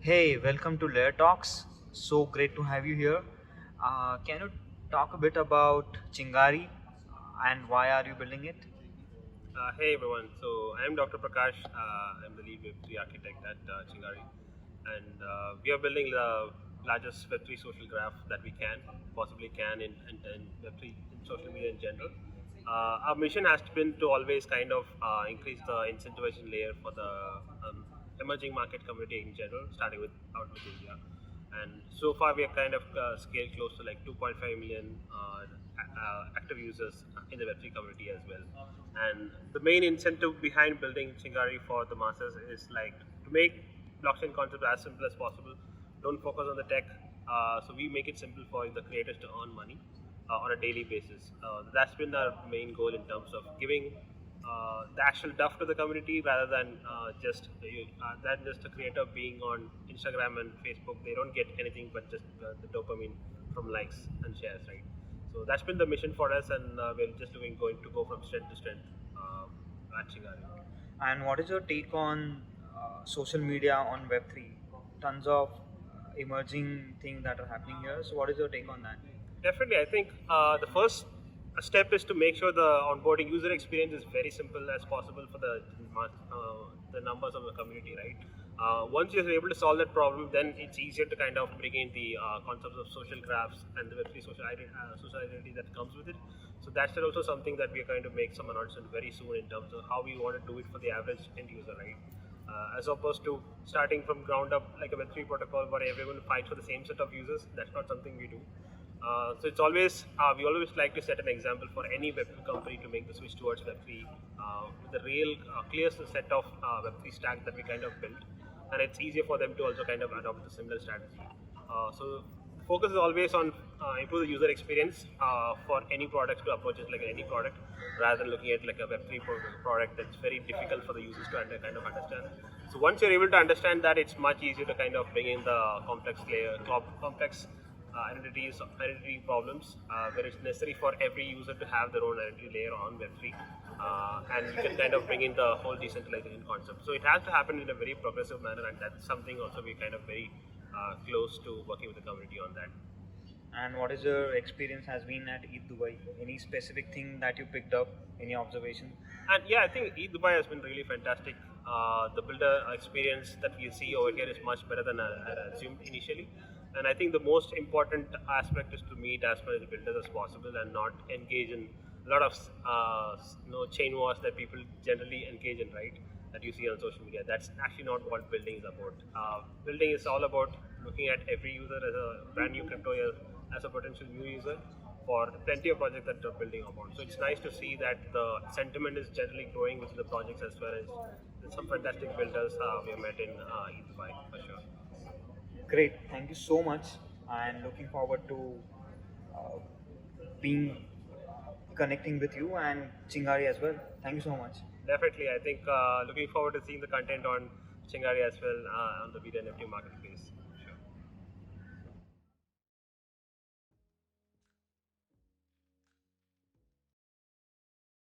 Hey, welcome to LayerTalks. So great to have you here. Can you talk a bit about Chingari and why are you building it? Hey everyone, so I'm Dr. Prakash. I'm the lead Web3 architect at Chingari, and we are building the largest Web3 social graph that we possibly can in Web3 in social media in general. Our mission has been to always kind of increase the incentivization layer for the emerging market community in general, starting with India. And so far, we are kind of scaled close to like 2.5 million active users in the Web3 community as well. And the main incentive behind building Chingari for the masses is like to make blockchain concept as simple as possible. Don't focus on the tech. So we make it simple for the creators to earn money on a daily basis. That's been our main goal in terms of giving the actual duff to the community rather than just a creator being on Instagram and Facebook. They don't get anything but just the dopamine from likes and shares, right? So that's been the mission for us, and we're just going to go from strength to strength at Chingari. And what is your take on social media on Web3? Tons of emerging things that are happening here. So, what is your take on that? Definitely, I think the first step is to make sure the onboarding user experience is very simple as possible for the numbers of the community, right? Once you're able to solve that problem, then it's easier to kind of bring in the concepts of social graphs and the Web3 social identity that comes with it. So that's also something that we are going to make some announcement very soon in terms of how we want to do it for the average end user, right? As opposed to starting from ground up like a Web3 protocol where everyone fights for the same set of users. That's not something we do. So it's always we always like to set an example for any Web2 company to make the switch towards Web3 with a real clear set of Web3 stack that we kind of built, and it's easier for them to also kind of adopt a similar strategy. So the focus is always on improve the user experience for any product to approach it like any product, rather than looking at like a Web3 product that's very difficult for the users to kind of understand. So once you're able to understand that, it's much easier to kind of bring in the complex identity problems where it's necessary for every user to have their own identity layer on Web3, and you can kind of bring in the whole decentralization concept. So it has to happen in a very progressive manner, and that's something also we kind of very close to working with the community on that. And what is your experience has been at Eid Dubai? Any specific thing that you picked up? Any observation? And yeah, I think Dubai has been really fantastic. The builder experience that we see over here is much better than I had assumed initially. And I think the most important aspect is to meet as many builders as possible and not engage in a lot of chain wars that people generally engage in, right? That you see on social media. That's actually not what building is about. Building is all about looking at every user as a brand new crypto as a potential new user for plenty of projects that are building upon. So it's nice to see that the sentiment is generally growing within the projects as well as some fantastic builders we have met in Dubai for sure. Great. Thank you so much. And looking forward to uh, being connecting with you and Chingari as well. Thank you so much. Definitely, I think looking forward to seeing the content on Chingari as well on the video NFT marketplace.